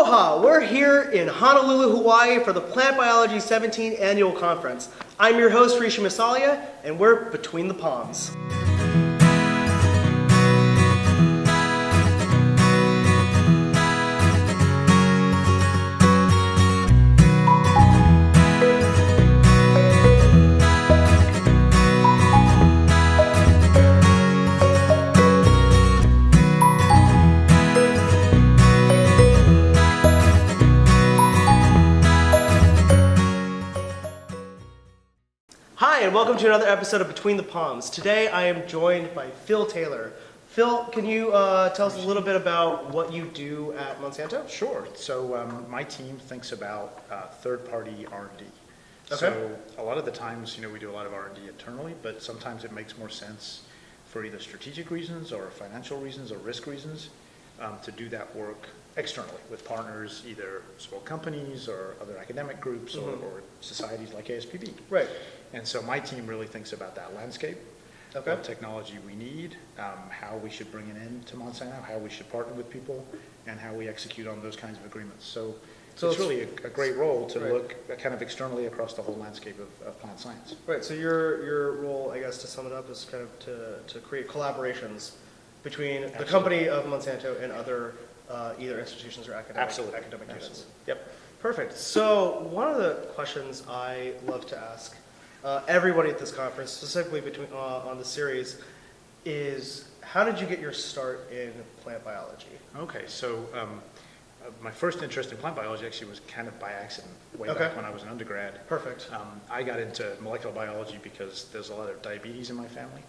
Aloha! We're here in Honolulu, Hawaii for the Plant Biology 17 Annual Conference. I'm your host, Rishi Masalia, and we're Between the Palms. Hi, and welcome to another episode of Between the Palms. Today I am joined by Phil Taylor. Phil, can you tell us a little bit about what you do at Monsanto? Sure. So my team thinks about third-party R&D. Okay. So a lot of the times, we do a lot of R&D internally, but sometimes it makes more sense for either strategic reasons or financial reasons or risk reasons to do that work externally with partners, either small companies or other academic groups or societies like ASPB. Right. And so my team really thinks about that landscape, what technology we need, how we should bring it into Monsanto, how we should partner with people, and how we execute on those kinds of agreements. So it's really a great role to look kind of externally across the whole landscape of plant science. Right, so your role, I guess, to sum it up, is kind of to create collaborations between the company of Monsanto and other either institutions or academic units. Yep. Perfect. So one of the questions I love to ask everybody at this conference, specifically on the series, is how did you get your start in plant biology? Okay, so my first interest in plant biology actually was kind of by accident way back when I was an undergrad. Perfect. I got into molecular biology because there's a lot of diabetes in my family,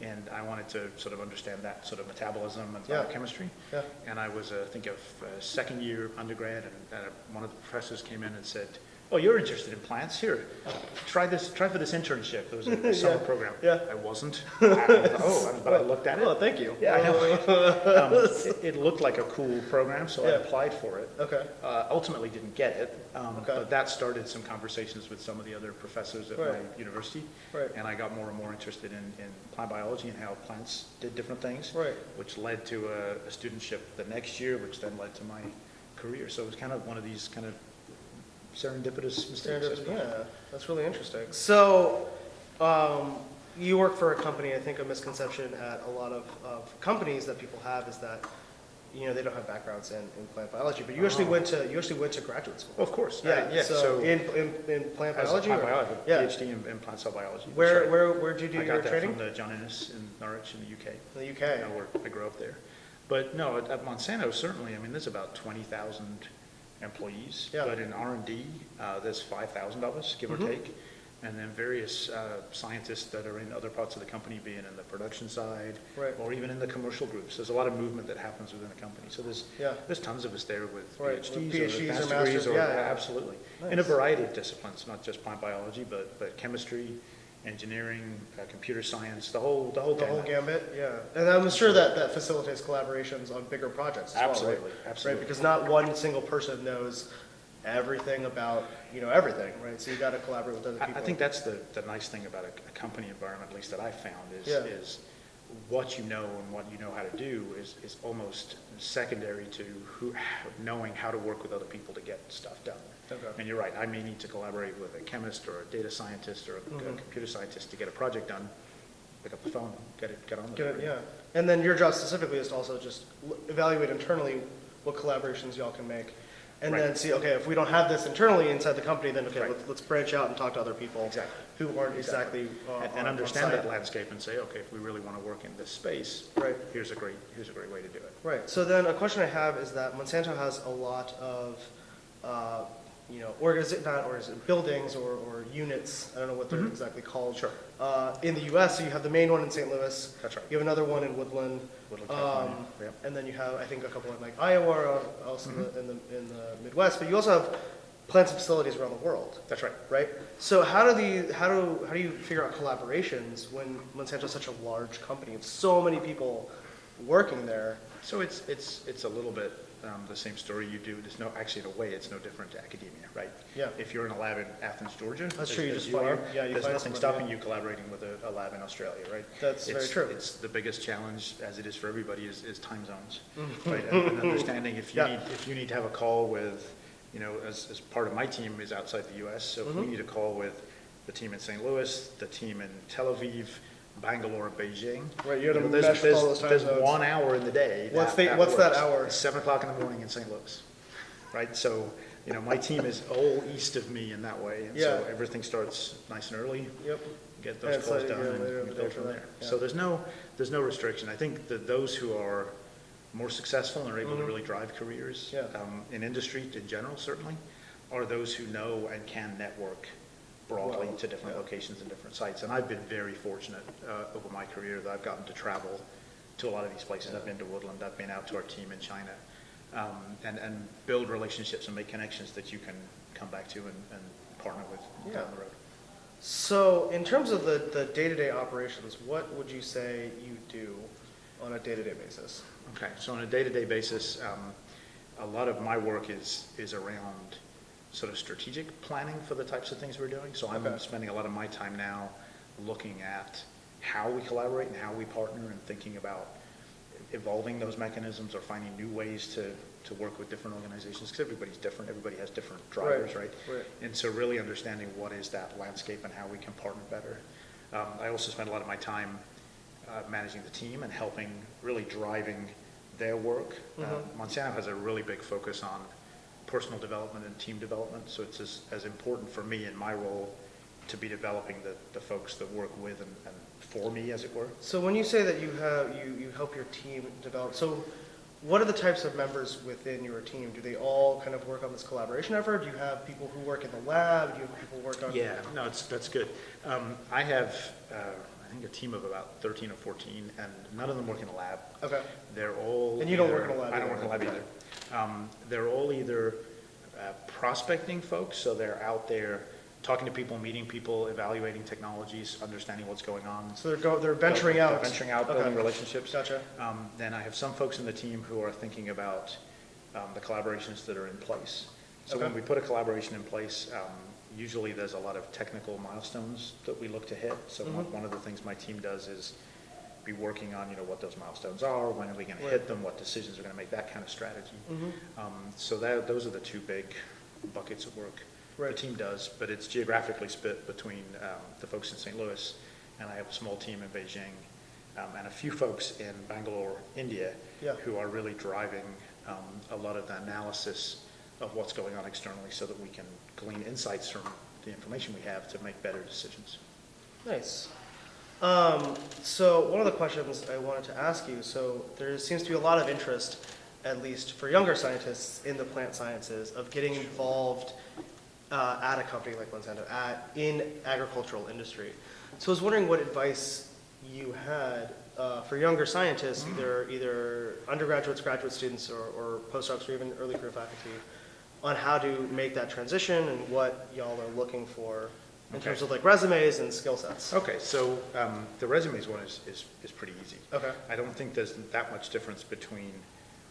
and I wanted to sort of understand that sort of metabolism and biochemistry. Yeah. And I was, I think, a second year undergrad, and one of the professors came in and said, "Oh, you're interested in plants? Here, try for this internship." It was a summer program. Yeah. I wasn't. But I looked at it. Oh, thank you. Yeah, I know. It looked like a cool program, so I applied for it. Okay. Ultimately didn't get it, but that started some conversations with some of the other professors at my university. Right. And I got more and more interested in plant biology and how plants did different things, which led to a studentship the next year, which then led to my career. So it was kind of one of these kind of serendipitous mistakes. Yeah, that's really interesting. So, you work for a company. I think a misconception at a lot of companies that people have is that they don't have backgrounds in plant biology, but you actually went to graduate school. Oh, of course. Yeah. So in plant biology. PhD in plant cell biology. Where'd you do your training? I got that from the John Innes in Norwich in the UK. The UK. Where I grew up there. But no, at Monsanto certainly. I mean, there's about 20,000 employees, but in R&D, there's 5,000 of us, give or take, and then various scientists that are in other parts of the company, being in the production side, or even in the commercial groups. There's a lot of movement that happens within the company. So there's tons of us there with PhDs or advanced degrees, absolutely, in a variety of disciplines, not just plant biology, but chemistry, engineering, computer science, the whole gambit. Yeah, and I'm sure that facilitates collaborations on bigger projects as well, right? Absolutely. Right, because not one single person knows everything about everything, right? So you got to collaborate with other people. I think that's the nice thing about a company environment, at least that I found, is what you know and what you know how to do is almost secondary to knowing how to work with other people to get stuff done. Okay. And you're right, I may need to collaborate with a chemist or a data scientist or a computer scientist to get a project done, pick up the phone, get on with it. Yeah, and then your job specifically is to also just evaluate internally what collaborations y'all can make, and then see, okay, if we don't have this internally inside the company, then let's branch out and talk to other people who aren't exactly and understand that landscape and say, okay, if we really want to work in this space, here's a great way to do it. Right. So then a question I have is that Monsanto has a lot of buildings or units, I don't know what they're exactly called, in the U.S. So you have the main one in St. Louis. That's right. You have another one in Woodland, California. And then you have, I think, a couple in like Iowa, also in the Midwest. But you also have plants and facilities around the world. That's right. Right. So how do you figure out collaborations when Monsanto is such a large company of so many people working there? So it's a little bit the same story you do. There's no, actually, in a way, it's no different to academia, right? Yeah. If you're in a lab in Athens, Georgia, That's true, you as just you find, are, yeah, you there's find nothing somebody, stopping yeah. you collaborating with a lab in Australia, right? That's very true. It's the biggest challenge, as it is for everybody, is time zones, Mm-hmm. right? And understanding if Yeah. you need to have a call with, you know, as part of my team is outside the US, so if we Mhm. need a call with the team in St. Louis, the team in Tel Aviv, Bangalore, Beijing. Right, you have to there's, mesh with all those time there's zones. 1 hour in the day. What's that that works. hour? It's 7 o'clock in the morning in St. Louis, right? So, you know, my team is all east of me in that way. And so Yeah. everything starts nice and early, Yep. get And those it's calls like, done, yeah, later in and the we day go from for there. that, So yeah. there's no restriction. I think that those who are more successful and are able to Mhm. really drive careers Yeah. in industry in general, certainly, are those who know and can network broadly Well, to different yeah. locations and different sites. And I've been very fortunate over my career that I've gotten to travel to a lot of these places. I've been to Woodland, I've been out to our team in China, and build relationships and make connections that you can come back to and partner with Yeah. down the road. So in terms of the day-to-day operations, what would you say you do on a day-to-day basis? Okay, so on a day-to-day basis, a lot of my work is around sort of strategic planning for the types of things we're doing. So I'm Okay. spending a lot of my time now looking at how we collaborate and how we partner and thinking about evolving those mechanisms or finding new ways to work with different organizations, because everybody's different, everybody has different drivers, right? Right. And so really understanding what is that landscape and how we can partner better. I also spend a lot of my time managing the team and helping really driving their work. Mhm. Monsanto has a really big focus on personal development and team development, so it's as important for me in my role to be developing the folks that work with and for me, as it were. So when you say that you help your team develop, so what are the types of members within your team? Do they all kind of work on this collaboration effort? Do you have people who work in the lab? Do you have people who work on? Yeah, no, that's good. I have, I think, a team of about 13 or 14, and none of them work in a lab. Okay. They're all And you don't either- work in a lab I don't either, work in a lab right? either. They're all either prospecting folks, so they're out there talking to people, meeting people, evaluating technologies, understanding what's going on. So they're venturing out. They're venturing out, Okay. building relationships. Gotcha. Then I have some folks in the team who are thinking about the collaborations that are in place. So when Okay. we put a collaboration in place, usually there's a lot of technical milestones that we look to hit. So Mhm. one of the things my team does is be working on, you know, what those milestones are, when are we going to Right. hit them, what decisions are going to make, that kind of strategy. Mhm. So those are the two big buckets of work Right. the team does, but it's geographically split between the folks in St. Louis, and I have a small team in Beijing, and a few folks in Bangalore, India, Yeah. who are really driving a lot of the analysis of what's going on externally so that we can glean insights from the information we have to make better decisions. Nice. So one of the questions I wanted to ask you, so there seems to be a lot of interest, at least for younger scientists in the plant sciences, of getting involved at a company like Monsanto, in agricultural industry. So I was wondering what advice you had for younger scientists, either undergraduates, graduate students, or postdocs, or even early career faculty, on how to make that transition and what y'all are looking for in Okay. terms of like resumes and skill sets. Okay, so the resumes one is pretty easy. Okay. I don't think there's that much difference between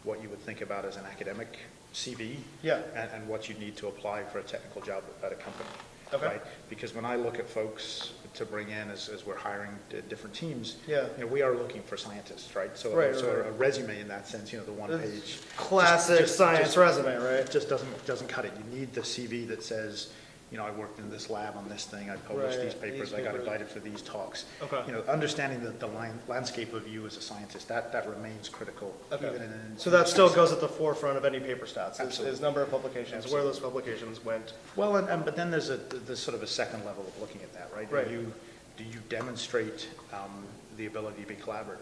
what you would think about as an academic CV Yeah. and what you need to apply for a technical job at a company. Okay. Right? Because when I look at folks to bring in as we're hiring different teams, Yeah. you know, we are looking for scientists, right? So, Right, so right. a resume in that sense, you know, the one It's page. Classic science resume, right? It just doesn't cut it. You need the CV that says, you know, I worked in this lab on this thing, I published Right, these papers, these I got papers. invited for these talks. Okay. You know, understanding the landscape of you as a scientist, that remains critical. Okay. Even in So that still goes at the forefront of any paper stats, Absolutely. is number of publications, where Absolutely. those publications went. Well, but then there's sort of a second level of looking at that, right? Right. Do you demonstrate the ability to be collaborative?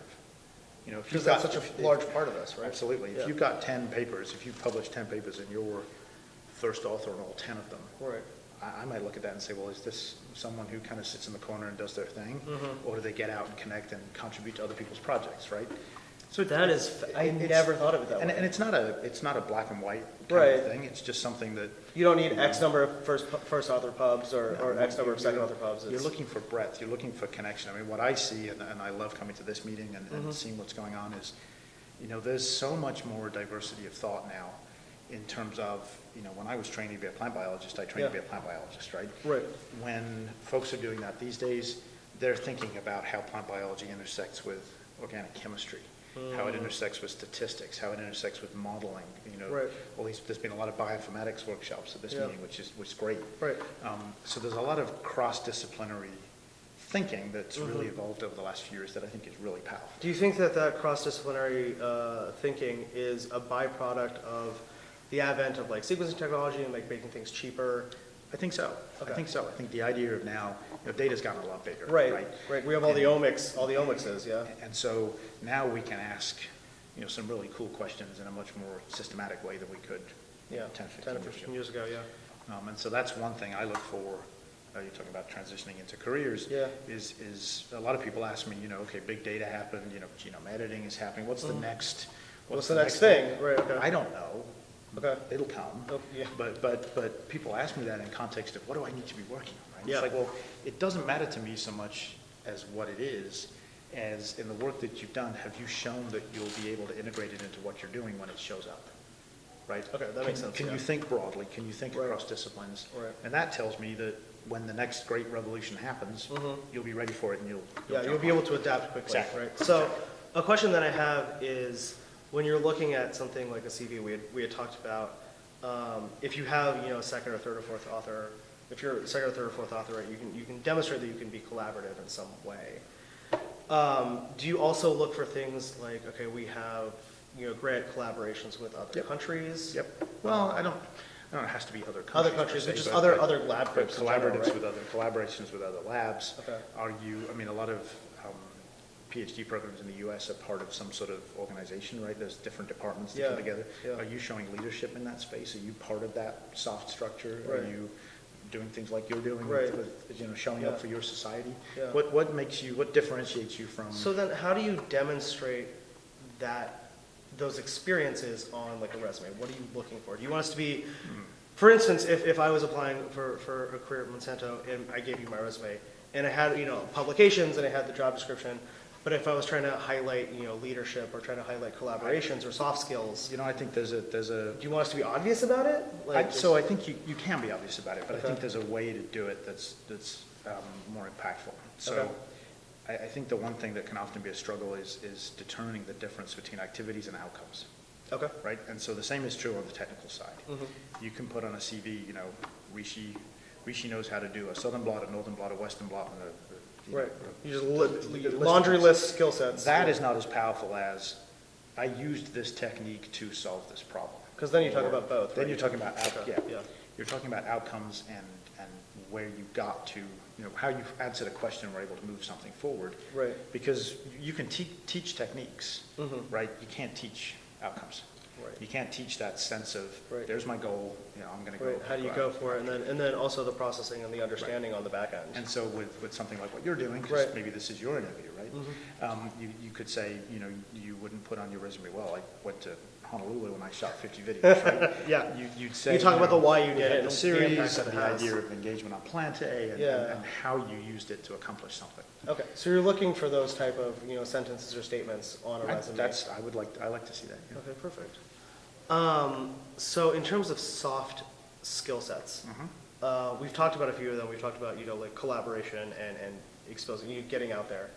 You know, if Because you've that's got- such if- a large part of this, right? Absolutely. Yeah. If you've got 10 papers, if you've published 10 papers and you're first author on all 10 of them, Right. I might look at that and say, well, is this someone who kind of sits in the corner and does their thing? Mhm. Or do they get out and connect and contribute to other people's projects, right? So That is, I never thought of it that and way. it's not a black and white kind Right. of thing. It's just something that You don't need X number of first author pubs or X number of second author pubs. You're looking for breadth, you're looking for connection. I mean, what I see, and I love coming to this meeting and Mhm. seeing what's going on is, there's so much more diversity of thought now in terms of, when I was training to be a plant biologist, I trained to be a plant biologist, right? Right. When folks are doing that these days, they're thinking about how plant biology intersects with organic chemistry, how it intersects with statistics, how it intersects with modeling, Right. Well, there's been a lot of bioinformatics workshops at this meeting, which is great. Right. So there's a lot of cross-disciplinary thinking that's really evolved over the last few years that I think is really powerful. Do you think that cross-disciplinary thinking is a byproduct of the advent of like sequencing technology and like making things cheaper? I think so. Okay. I think so. I think the idea of now, data's gotten a lot bigger. Right. We have all the omics, yeah. And so now we can ask, some really cool questions in a much more systematic way than we could 10 or 15 years ago. Yeah. And so that's one thing I look for. You're talking about transitioning into careers. Yeah. Is a lot of people ask me, okay, big data happened, genome editing is happening. What's the next? What's the next thing? Right. Okay. I don't know. Okay. It'll come. Oh, yeah. But people ask me that in context of what do I need to be working on, right? Yeah. It's like, well, it doesn't matter to me so much as what it is, as in the work that you've done, have you shown that you'll be able to integrate it into what you're doing when it shows up, right? Okay, that makes sense. Can you think broadly? Can you think across disciplines? Right. And that tells me that when the next great revolution happens, you'll be ready for it and you'll be able to adapt quickly, Exactly. right? So a question that I have is, when you're looking at something like a CV, we had talked about, if you have, a second or third or fourth author, if you're a second or third or fourth author, right, you can demonstrate that you can be collaborative in some way. Do you also look for things like, okay, we have, grant collaborations with other countries? Yep. Well, I don't know, it has to be other countries. Other countries, but just other lab groups in general, right? Collaborations with other labs. Okay. A lot of PhD programs in the U.S. are part of some sort of organization, right? There's different departments that come together. Yeah. Are you showing leadership in that space? Are you part of that soft structure? Right. Are you doing things like you're doing Right. with showing up for your society? Yeah. What differentiates you from? So then how do you demonstrate those experiences on like a resume? What are you looking for? Do you want us to be, for instance, if I was applying for a career at Monsanto and I gave you my resume and I had, publications and I had the job description, but if I was trying to highlight, leadership or trying to highlight collaborations or soft skills, I think there's a. do you want us to be obvious about it? I think you can be obvious about it, but I think there's a way to do it that's more impactful. So Okay. I think the one thing that can often be a struggle is determining the difference between activities and outcomes, Okay. right? And so the same is true on the technical side. You can put on a CV, Rishi knows how to do a southern blot, a northern blot, a western blot, and Right. You just laundry list skill sets. That is not as powerful as I used this technique to solve this problem. Because then you talk about both. Then right? you're talking about Yeah. You're talking about outcomes and where you got to, how you answered a question and were able to move something forward. Right. Because you can teach techniques, right? You can't teach outcomes. Right. You can't teach that sense of, Right. there's my goal, I'm going to go. Right. How do you go for it? And then also the processing and the understanding on the back end. And so with something like what you're doing, because Right. maybe this is your interview, right? You could say, you wouldn't put on your resume, well, I went to Honolulu and I shot 50 videos, right? Yeah. You'd say. You talk about the why you did it, The and series, the impact that it the has. idea of engagement on Plant A, and how you used it to accomplish something. Okay. So you're looking for those type of, sentences or statements on a resume. I like to see that. Yeah. Okay, perfect. So in terms of soft skill sets, we've talked about a few of them. We've talked about, like collaboration and exposing, getting out there.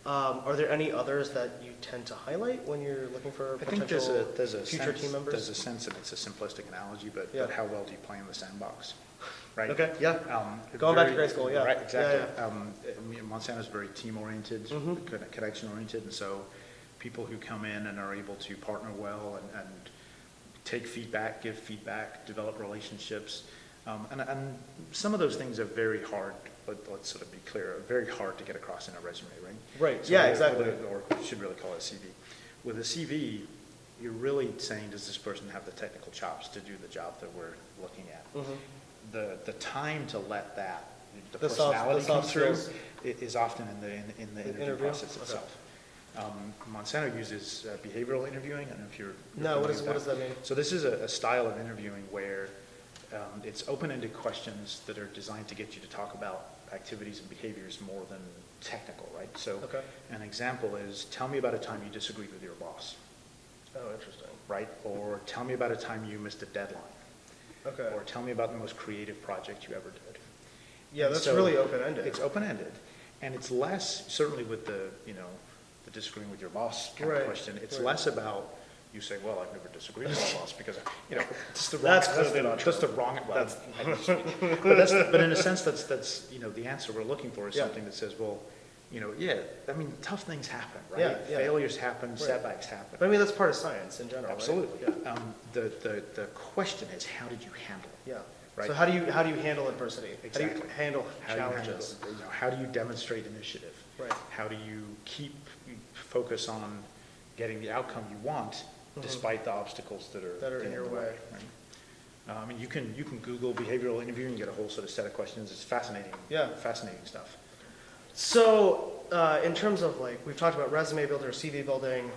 Are there any others that you tend to highlight when you're looking for I think potential there's a future sense, team members? There's a sense, and it's a simplistic analogy, but how well do you play in the sandbox? Right? Okay, yeah. Going back to grade school, yeah. Right, exactly. Yeah, Monsanto's very team-oriented, connection-oriented, and so people who come in and are able to partner well and take feedback, give feedback, develop relationships, and some of those things are very hard, but let's sort of be clear, very hard to get across in a resume, right? Right, So yeah, exactly. Or you should really call it a CV. With a CV, you're really saying, does this person have the technical chops to do the job that we're looking at? The time to let the personality come through is often in the interview process itself. Monsanto uses behavioral interviewing. I don't know if you're No, what does that mean? So this is a style of interviewing where it's open-ended questions that are designed to get you to talk about activities and behaviors more than technical, right? So an example is, tell me about a time you disagreed with your boss. Oh, interesting. right? Or tell me about a time you missed a deadline. Okay. Or tell me about the most creative project you ever did. Yeah, And that's so really open-ended. It's open-ended. And it's less, certainly with the, the disagreeing with your boss kind of Right, question, it's right. less about, you say, well, I've never disagreed with my boss because, it's the wrong, That's clearly not that's the wrong, well, but in a sense, that's, the answer we're looking for is Yeah. something that says, well, yeah, I mean, tough things happen, right? Yeah, yeah. Failures happen, Right. setbacks happen. But I mean, that's part of science in general, right? Absolutely. Yeah. The question is, how did you handle it? Yeah. Right. So how do you handle adversity? How Exactly. do you handle How do you handle challenges? it? How do you demonstrate initiative? Right. How do you focus on getting the outcome you want despite the obstacles that are in your the way. right? I mean, you can Google behavioral interviewing and get a whole sort of set of questions. It's fascinating. Yeah. Fascinating stuff. So, in terms of like, we've talked about resume building or CV building,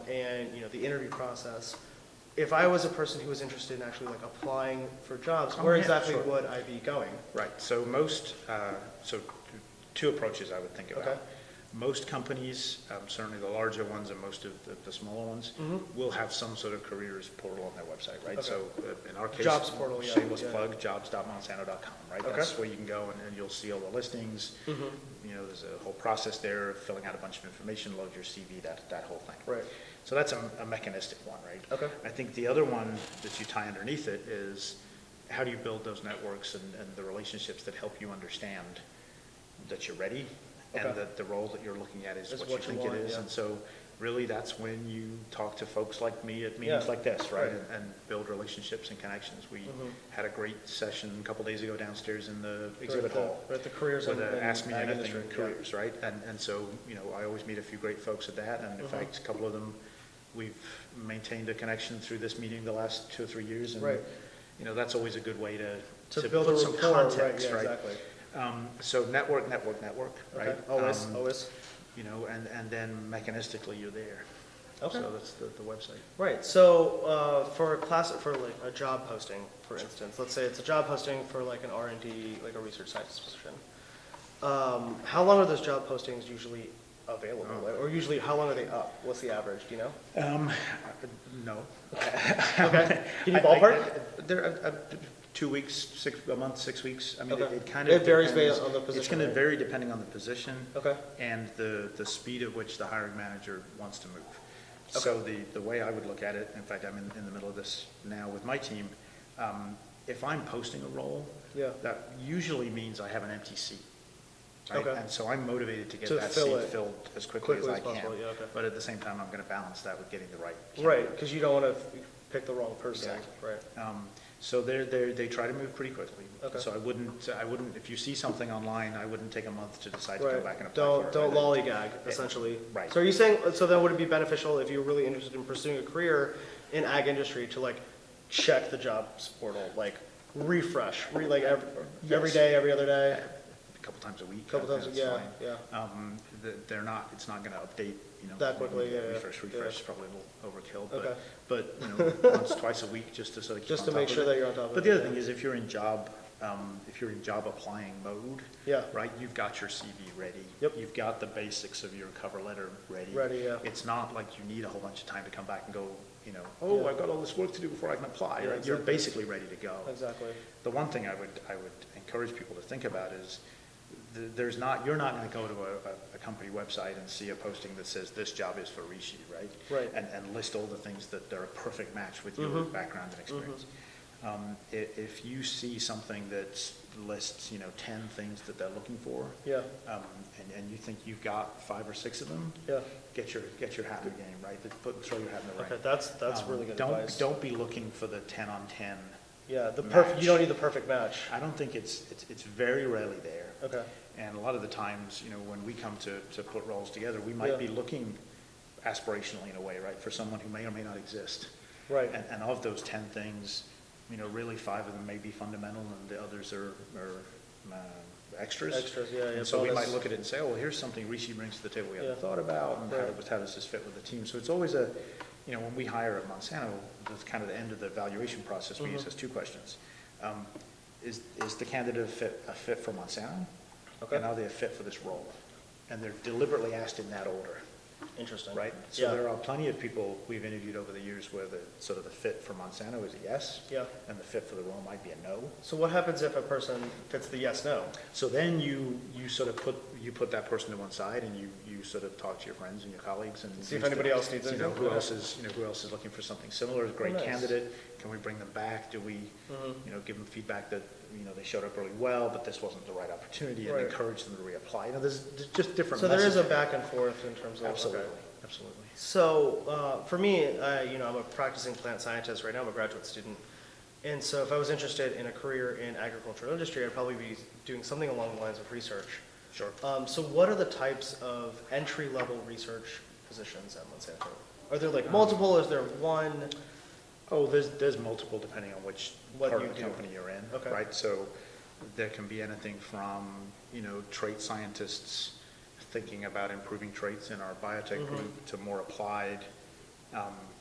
and, the interview process. If I was a person who was interested in actually like applying for jobs, Oh, where yeah, exactly sure. would I be going? Right. So two approaches I would think about. Okay. Most companies, certainly the larger ones and most of the smaller ones, will have some sort of careers portal on their website, right? Okay. So in our case, Jobs portal, yeah, shameless yeah. plug, jobs.monsanto.com, right? Okay. That's where you can go and you'll see all the listings. There's a whole process there, filling out a bunch of information, load your CV, that whole thing. Right. So that's a mechanistic one, right? Okay. I think the other one that you tie underneath it is how do you build those networks and the relationships that help you understand that you're ready and Okay. that the role that you're looking at is Is what you what you think want, it is. yeah. And so really that's when you talk to folks like me at meetings Yeah. like this, right? Right. And build relationships and connections. We had a great session a couple days ago downstairs in the exhibit hall. At the careers With and Ask Me ag Anything industry, yeah. careers, right? And so, I always meet a few great folks at that, and in fact, a couple of them, we've maintained a connection through this meeting the last 2 or 3 years, and, Right. that's always a good way to build a put some rapport, context, right? right? Yeah, exactly. So network, right? Okay. Always. And then mechanistically, you're there. Okay. So that's the website. Right. So for like a job posting, for instance, let's say it's a job posting for like an R&D, like a research scientist position. How long are those job postings usually available? Or usually, how long are they up? What's the average? Do you know? No. Okay. Can you ballpark? They're 2 weeks, a month, 6 weeks. I mean, Okay. it kind of It varies depends. based on the position, It's going to right? vary depending on the position. Okay. And the speed at which the hiring manager wants to move. So the way I would look at it, in fact, I'm in the middle of this now with my team, if I'm posting a role, Yeah. that usually means I have an empty seat. Right? Okay. And so I'm motivated to get To that fill seat it filled as quickly as I can. possible, yeah, okay. But at the same time, I'm going to balance that with getting the right Right, because you don't want to pick the wrong person. Exactly. Right. So they try to move pretty quickly. Okay. So I wouldn't, if you see something online, I wouldn't take a month to decide to go Right. back and apply for it. Don't right? lollygag, essentially. Right. So are you saying, so then would it be beneficial if you're really interested in pursuing a career in ag industry to like check the jobs portal, like refresh, like every Yes. day, every other day? A couple times a week. Couple times, that's yeah, fine. yeah. It's not going to update, That quickly, yeah, yeah, Refresh yeah. is probably a little overkill, Okay. but once, twice a week, just to sort of keep Just on to top make of sure it. that you're on top of it. But the other yeah. thing is, if you're in job applying mode, Yeah. right, you've got your CV ready. Yep. You've got the basics of your cover letter ready. Ready, yeah. It's not like you need a whole bunch of time to come back and go, Yeah. I've got all this work to do before I can apply, Yeah, right? You're exactly. basically ready to go. Exactly. The one thing I would encourage people to think about is you're not going to go to a company website and see a posting that says this job is for Rishi, right? Right. And list all the things that they're a perfect match with your background and experience. If you see something that lists 10 things that they're looking for, Yeah. and you think you've got 5 or 6 of them, Yeah. get your hat in the game, right? Throw your hat in the ring. Okay, that's really good advice. Don't be looking for the 10 on 10. Yeah, the match. perfect. You don't need the perfect match. I don't think it's very rarely there. Okay. And a lot of the times, when we come to put roles together, we might Yeah. be looking aspirationally in a way, right, for someone who may or may not exist. Right. And of those 10 things, really 5 of them may be fundamental and the others are extras. Extras, yeah, yeah, And so we bonus. might look at it and say, oh, well, here's something Rishi brings to the table we hadn't Yeah. thought about, and Right. how does this fit with the team? So it's always when we hire at Monsanto, that's kind of the end of the evaluation process, we use as 2 questions. Is the candidate a fit for Monsanto? Okay. And are they a fit for this role? And they're deliberately asked in that order. Interesting. right? So Yeah. there are plenty of people we've interviewed over the years where the sort of the fit for Monsanto is a yes, Yeah. and the fit for the role might be a no. So what happens if a person fits the yes, no? So then you sort of put that person to one side, and you sort of talk to your friends and your colleagues and See if anybody else needs you know, anything. who else is looking for something similar, a great nice. candidate. Can we bring them back? Do we, give them feedback that, they showed up really well, but this wasn't the right opportunity, and Right. encourage them to reapply. There's just different So there is a messaging. back and forth in terms of. Absolutely, Okay. absolutely. So for me, I'm a practicing plant scientist right now. I'm a graduate student. And so if I was interested in a career in agricultural industry, I'd probably be doing something along the lines of research. Sure. So what are the types of entry-level research positions at Monsanto? Are there like multiple? Is there one? Oh, there's multiple depending on which What part you of the do. company you're in, Okay. right? So there can be anything from, trait scientists thinking about improving traits in our biotech group to more applied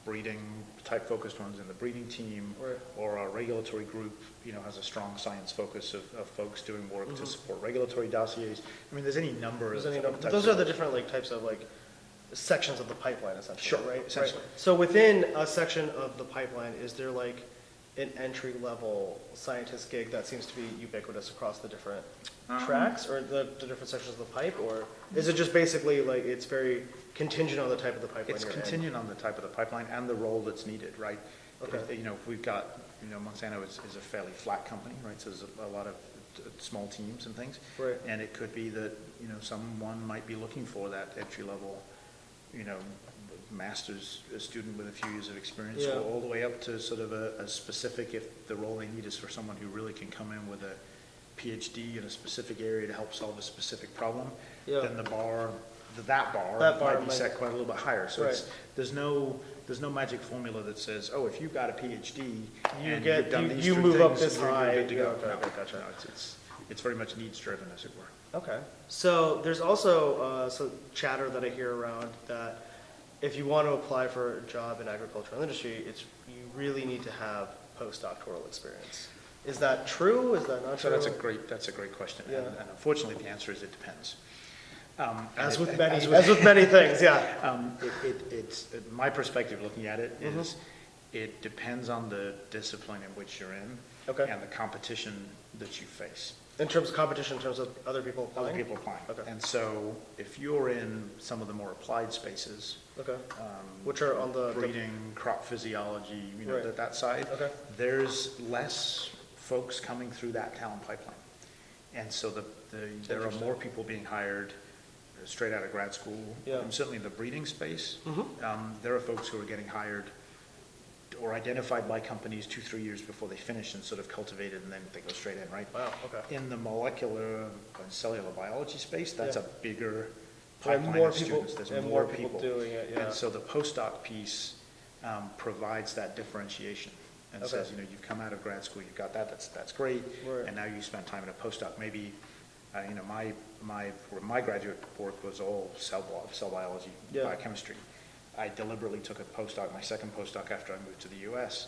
breeding type focused ones in the breeding team, Right. or our regulatory group, has a strong science focus of folks doing work to support regulatory dossiers. I mean, there's any number of types Those of- are the different like types of like sections of the pipeline essentially, Sure, right? essentially. Right. So within a section of the pipeline, is there like an entry-level scientist gig that seems to be ubiquitous across the different tracks or the different sections of the pipe? Or is it just basically like it's very contingent on the type of the pipeline It's you're in? contingent on the type of the pipeline and the role that's needed, right? Okay. If we've got, Monsanto is a fairly flat company, right? So there's a lot of small teams and things. Right. And it could be that, someone might be looking for that entry level, master's student with a few years of experience, Yeah. all the way up to sort of a specific, if the role they need is for someone who really can come in with a PhD in a specific area to help solve a specific problem, Yeah. then that bar That bar might be might- set quite a little bit higher. So Right. there's no magic formula that says, oh, if you've got a PhD You and get- you've done you- these you three move up things, this you're high. good to go. Yeah, okay, No, okay, gotcha. no, it's very much needs driven, as it were. Okay. So there's also some chatter that I hear around that if you want to apply for a job in agricultural industry, you really need to have postdoctoral experience. Is that true? Is that not So true? that's a great question. Yeah. And unfortunately, the answer is it depends. As with many things, yeah. It's my perspective looking at it Mm-hmm. is it depends on the discipline in which you're in Okay. and the competition that you face. In terms of competition, in terms of other people applying? Other people applying. Okay. And so if you're in some of the more applied spaces, Okay. Which are on the breeding, crop physiology, Right. that side, Okay. there's less folks coming through that talent pipeline. And so there are Interesting. more people being hired straight out of grad school. Yeah. And certainly in the breeding space, there are folks who are getting hired or identified by companies 2-3 years before they finish and sort of cultivated, and then they go straight in, right? Wow, okay. In the molecular and cellular biology space, that's Yeah. a bigger And pipeline more of people- students. There's and more more people doing it, yeah. And so the postdoc piece provides that differentiation and Okay. says, you've come out of grad school, you've got that, that's great, Right. and now you spent time in a postdoc. Maybe, my graduate work was all cell biology, Yeah. biochemistry. I deliberately took a postdoc, my second postdoc after I moved to the US,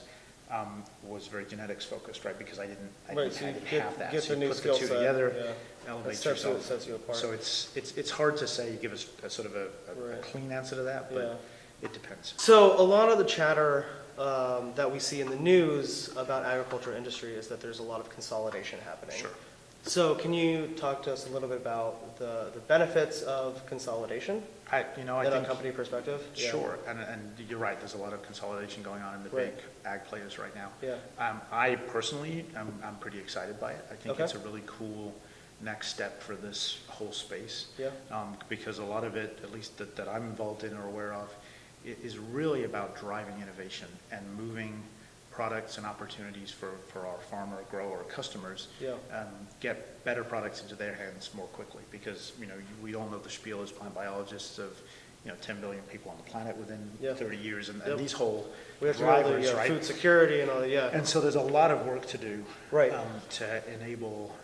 was very genetics focused, right? Because I didn't Right, so you have that. get So the you new put skill two set. together, Yeah. elevates That yourself. sets you apart. So it's hard to say, give us a sort of a Right. clean answer to that, Yeah. but it depends. So a lot of the chatter that we see in the news about agriculture industry is that there's a lot of consolidation happening. Sure. So can you talk to us a little bit about the benefits of consolidation I in a think, company perspective? Yeah. sure, and you're right, there's a lot of consolidation going on in the Right. big ag players right now. Yeah. I personally, I'm pretty excited by it. I think Okay. it's a really cool next step for this whole space. Yeah. Because a lot of it, at least that I'm involved in or aware of, is really about driving innovation and moving products and opportunities for our farmer, grower, customers, Yeah. get better products into their hands more quickly. Because, we all know the spiel as plant biologists of, 10 billion people on the planet within Yeah. 30 years, and Yep. these whole We have to know drivers, the right? food security and all that, yeah. And so there's a lot of work to do. Right. To enable,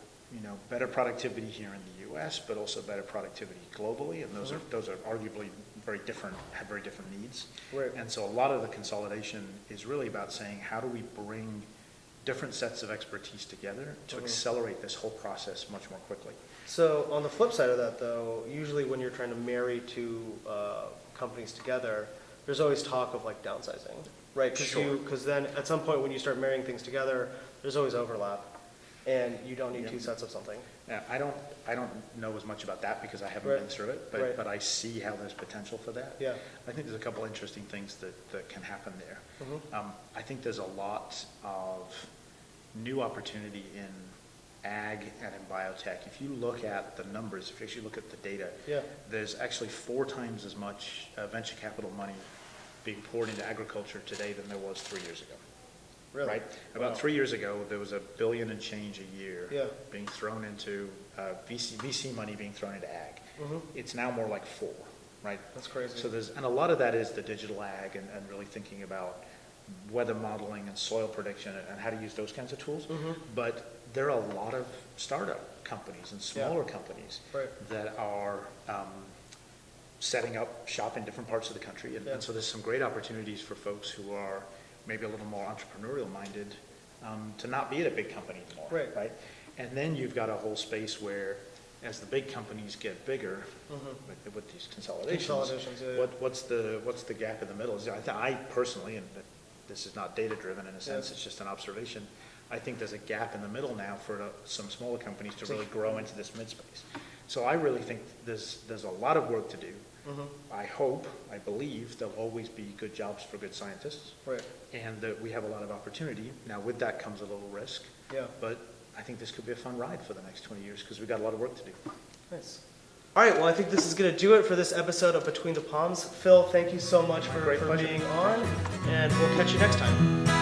better productivity here in the US, but also better productivity globally, and those are arguably have very different needs. Right. And so a lot of the consolidation is really about saying, how do we bring different sets of expertise together to accelerate this whole process much more quickly. So on the flip side of that, though, usually when you're trying to marry two companies together, there's always talk of like downsizing, right? Sure. Because then at some point when you start marrying things together, there's always overlap, and you don't need two sets of something. Yeah, I don't know as much about that because I haven't Right. been through it, Right. but I see how there's potential for that. Yeah. I think there's a couple interesting things that can happen there. Mhm. I think there's a lot of new opportunity in ag and in biotech. If you look at the numbers, if you actually look at the data, Yeah. there's actually 4 times as much venture capital money being poured into agriculture today than there was 3 years ago. Really? Right? About Wow. 3 years ago, there was $1 billion and change a year Yeah. being thrown into VC money being thrown into ag. Mhm. It's now more like 4, right? That's crazy. So and a lot of that is the digital ag and really thinking about weather modeling and soil prediction and how to use those kinds of tools. Mhm. But there are a lot of startup companies and smaller companies Right. that are setting up shop in different parts of the country. Yeah. And so there's some great opportunities for folks who are maybe a little more entrepreneurial minded to not be at a big company anymore. Right. And then you've got a whole space where as the big companies get bigger, Mhm. with these consolidations, Consolidations, yeah, yeah. what's the gap in the middle? I personally, and this is not data driven in a sense, Yeah. it's just an observation, I think there's a gap in the middle now for some smaller companies to really grow into this mid space. So I really think there's a lot of work to do. Mhm. I believe there'll always be good jobs for good scientists, Right. and that we have a lot of opportunity. Now with that comes a little risk, Yeah. but I think this could be a fun ride for the next 20 years because we've got a lot of work to do. Nice. All right, well, I think this is going to do it for this episode of Between the Palms. Phil, thank you so much for Great pleasure. being on, and we'll catch you next time.